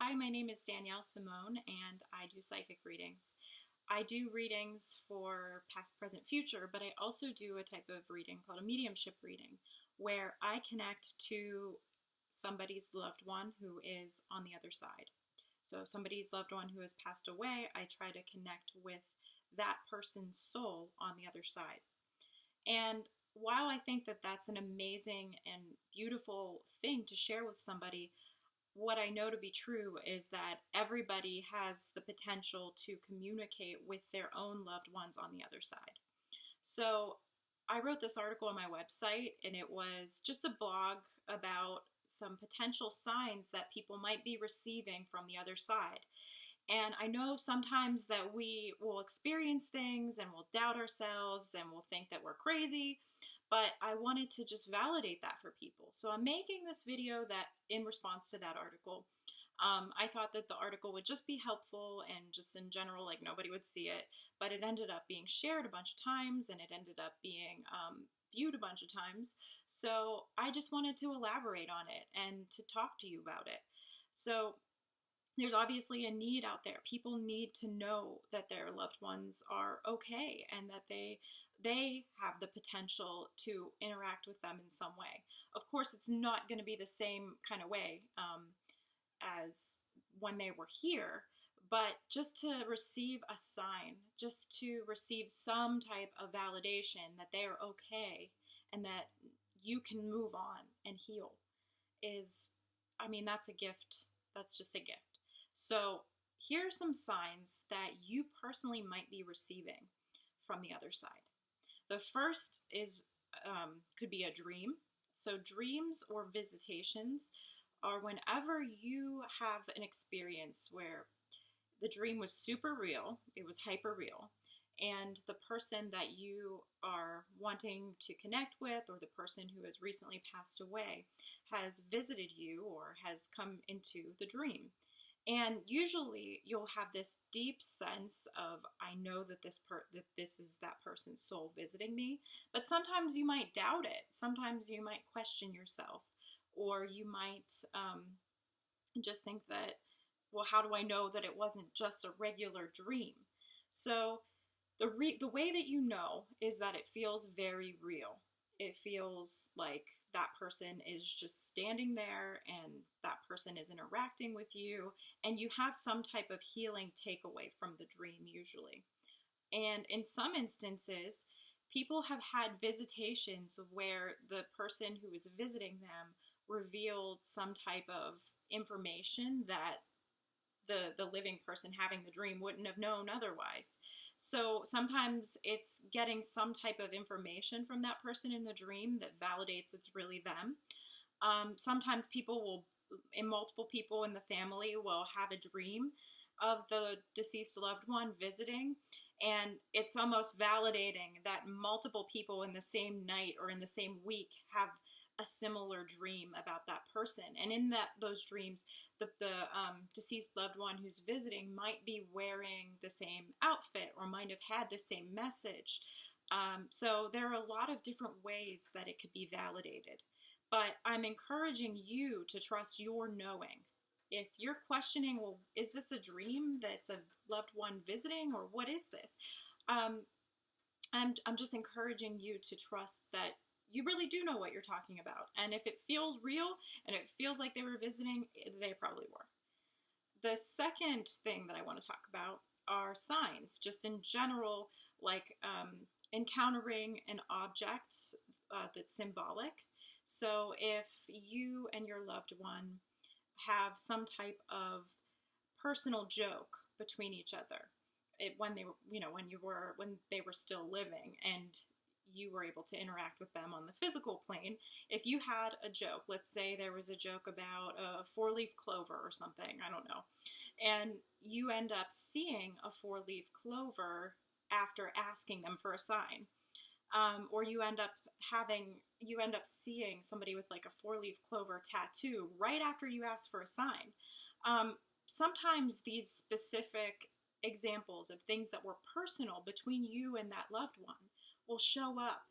Hi, my name is Danielle Simone, and I do psychic readings. I do readings for past, present, future, but I also do a type of reading called a mediumship reading, where I connect to somebody's loved one who is on the other side. So, somebody's loved one who has passed away, I try to connect with that person's soul on the other side. And while I think that that's an amazing and beautiful thing to share with somebody, what I know to be true is that everybody has the potential to communicate with their own loved ones on the other side. So I wrote this article on my website, and it was just a blog about some potential signs that people might be receiving from the other side. And I know sometimes that we will experience things and we'll doubt ourselves and we'll think that we're crazy, but I wanted to just validate that for people. So I'm making this video that in response to that article. I thought that the article would just be helpful and just in general, like nobody would see it, but it ended up being shared a bunch of times and it ended up being viewed a bunch of times. So I just wanted to elaborate on it and to talk to you about it. So there's obviously a need out there. People need to know that their loved ones are okay and that they have the potential to interact with them in some way. Of course, it's not going to be the same kind of way as when they were here, but just to receive a sign, just to receive some type of validation that they are okay and that you can move on and heal is, I mean, that's a gift. That's just a gift. So here are some signs that you personally might be receiving from the other side. The first is could be a dream. So dreams or visitations are whenever you have an experience where the dream was super real, it was hyper real, and the person that you are wanting to connect with or the person who has recently passed away has visited you or has come into the dream. And usually you'll have this deep sense of, I know that that this is that person's soul visiting me, but sometimes you might doubt it. Sometimes you might question yourself, or you might just think that, well, how do I know that it wasn't just a regular dream? So the way that you know is that it feels very real. It feels like that person is just standing there and that person is interacting with you, and you have some type of healing takeaway from the dream usually. And in some instances, people have had visitations where the person who was visiting them revealed some type of information that the living person having the dream wouldn't have known otherwise. So sometimes it's getting some type of information from that person in the dream that validates it's really them. Sometimes multiple people in the family will have a dream of the deceased loved one visiting, and it's almost validating that multiple people in the same night or in the same week have a similar dream about that person. And in those dreams, the deceased loved one who's visiting might be wearing the same outfit or might have had the same message. So there are a lot of different ways that it could be validated. But I'm encouraging you to trust your knowing. If you're questioning, well, is this a dream that's a loved one visiting, or what is this? I'm just encouraging you to trust that you really do know what you're talking about. And if it feels real and it feels like they were visiting, they probably were. The second thing that I want to talk about are signs, just in general, like encountering an object that's symbolic. So if you and your loved one have some type of personal joke between each other, when they were still living, and you were able to interact with them on the physical plane. If you had a joke, let's say there was a joke about a four-leaf clover or something, I don't know, and you end up seeing a four-leaf clover after asking them for a sign, or you end up seeing somebody with like a four-leaf clover tattoo right after you ask for a sign. Sometimes these specific examples of things that were personal between you and that loved one will show up,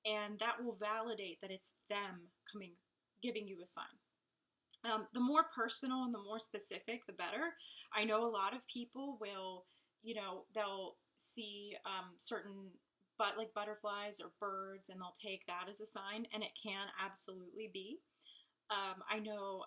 and that will validate that it's them giving you a sign. The more personal and the more specific, the better. I know a lot of people will, they'll see certain like butterflies or birds, and they'll take that as a sign, and it can absolutely be. I know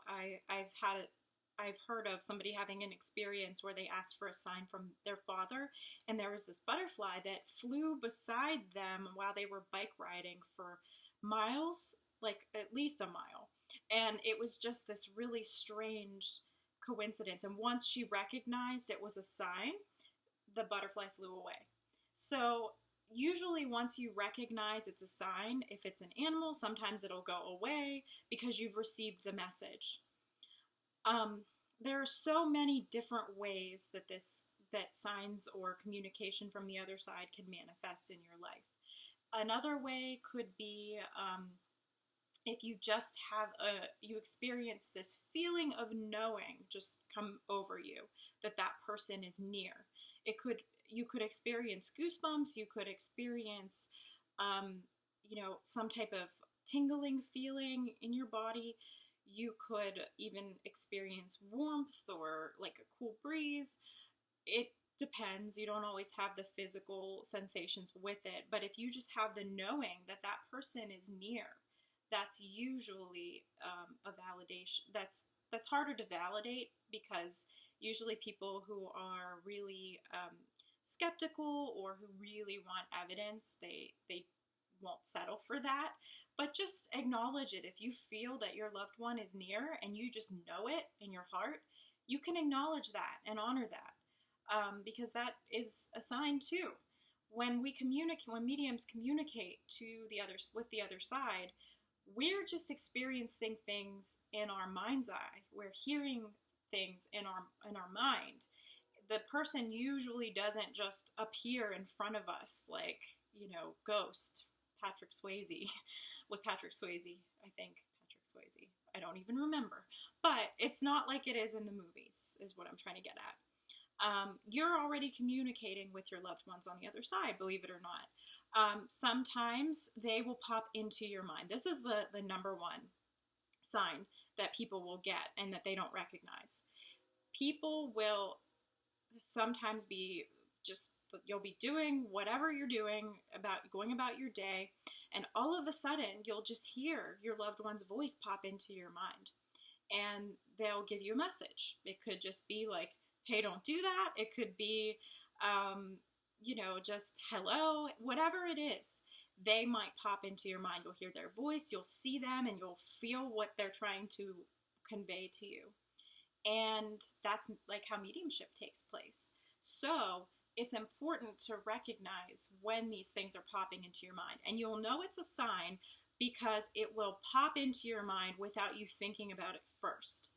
I've heard of somebody having an experience where they asked for a sign from their father, and there was this butterfly that flew beside them while they were bike riding for miles, like at least a mile. And it was just this really strange coincidence. And once she recognized it was a sign, the butterfly flew away. So usually once you recognize it's a sign, if it's an animal, sometimes it'll go away because you've received the message. There are so many different ways that signs or communication from the other side can manifest in your life. Another way could be if you just you experience this feeling of knowing just come over you that that person is near. You could experience goosebumps. You could experience, some type of tingling feeling in your body. You could even experience warmth or like a cool breeze. It depends. You don't always have the physical sensations with it, but if you just have the knowing that that person is near, that's usually a validation. That's harder to validate because usually people who are really skeptical or who really want evidence, they won't settle for that. But just acknowledge it. If you feel that your loved one is near and you just know it in your heart, you can acknowledge that and honor that, because that is a sign too. When mediums communicate with the other side, we're just experiencing things in our mind's eye. We're hearing things in our mind. The person usually doesn't just appear in front of us like, Ghost, Patrick Swayze, with Patrick Swayze, I think. Patrick Swayze. I don't even remember. But it's not like it is in the movies, is what I'm trying to get at. You're already communicating with your loved ones on the other side, believe it or not. Sometimes they will pop into your mind. This is the number one sign that people will get and that they don't recognize. People will sometimes be you'll be doing whatever you're doing, going about your day, and all of a sudden you'll just hear your loved one's voice pop into your mind, and they'll give you a message. It could just be like, hey, don't do that. It could be, just hello, whatever it is. They might pop into your mind. You'll hear their voice, you'll see them, and you'll feel what they're trying to convey to you. And that's like how mediumship takes place. So it's important to recognize when these things are popping into your mind. And you'll know it's a sign because it will pop into your mind without you thinking about it first.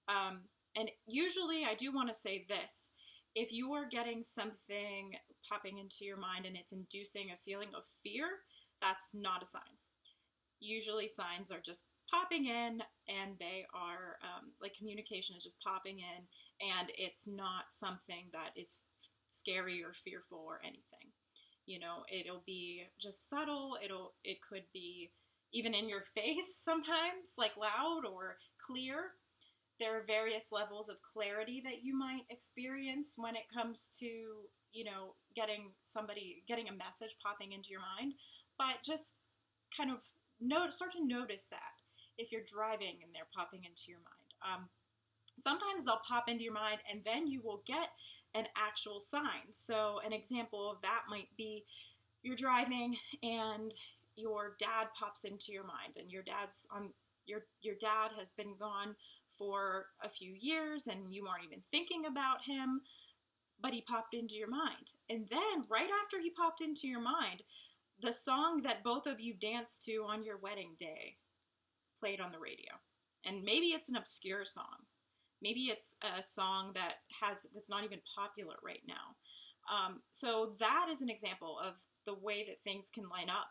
And usually, I do want to say this. If you are getting something popping into your mind and it's inducing a feeling of fear, that's not a sign. Usually signs are just popping in, and they are like communication is just popping in, and it's not something that is scary or fearful or anything. It'll be just subtle. It could be even in your face sometimes, like loud or clear. There are various levels of clarity that you might experience when it comes to, getting a message popping into your mind. But just kind of start to notice that if you're driving and they're popping into your mind. Sometimes they'll pop into your mind and then you will get an actual sign. So an example of that might be you're driving and your dad pops into your mind, and your dad has been gone for a few years and you aren't even thinking about him, but he popped into your mind. And then right after he popped into your mind, the song that both of you danced to on your wedding day played on the radio. And maybe it's an obscure song. Maybe it's a song that's not even popular right now. So that is an example of the way that things can line up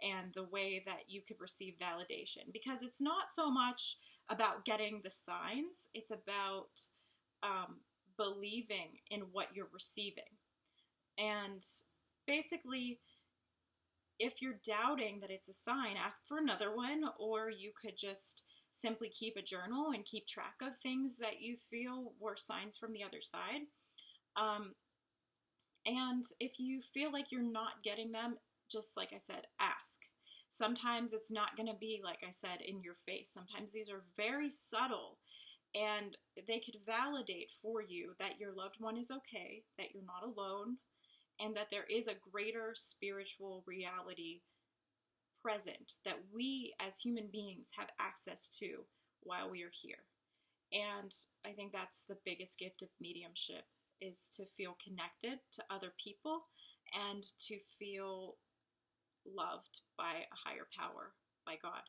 and the way that you could receive validation. Because it's not so much about getting the signs, it's about believing in what you're receiving. And basically, if you're doubting that it's a sign, ask for another one, or you could just simply keep a journal and keep track of things that you feel were signs from the other side. Um, and if you feel like you're not getting them, just like I said, ask. Sometimes it's not going to be, like I said, in your face. Sometimes these are very subtle, and they could validate for you that your loved one is okay, that you're not alone, and that there is a greater spiritual reality present that we as human beings have access to while we are here. And I think that's the biggest gift of mediumship, is to feel connected to other people and to feel loved by a higher power, by God.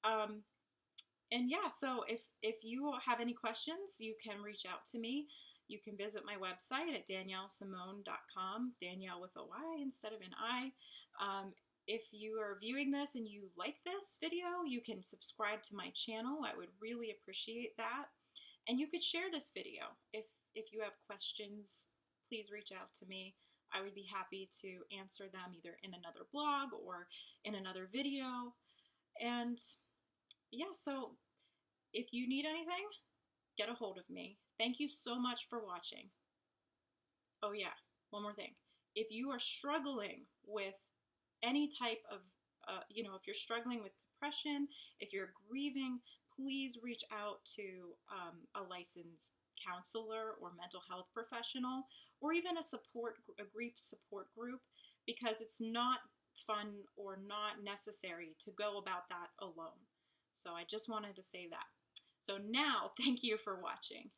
Um, and yeah, so if you have any questions, you can reach out to me. You can visit my website at daniellesimone.com, Danielle with a Y instead of an I. If you are viewing this and you like this video, you can subscribe to my channel. I would really appreciate that. And you could share this video. If you have questions, please reach out to me. I would be happy to answer them either in another blog or in another video. And yeah, so if you need anything, get a hold of me. Thank you so much for watching. Oh yeah, one more thing. If you are struggling with any type of, if you're struggling with depression, if you're grieving, please reach out to a licensed counselor or mental health professional, or even a grief support group, because it's not fun or not necessary to go about that alone. So I just wanted to say that. So now, thank you for watching.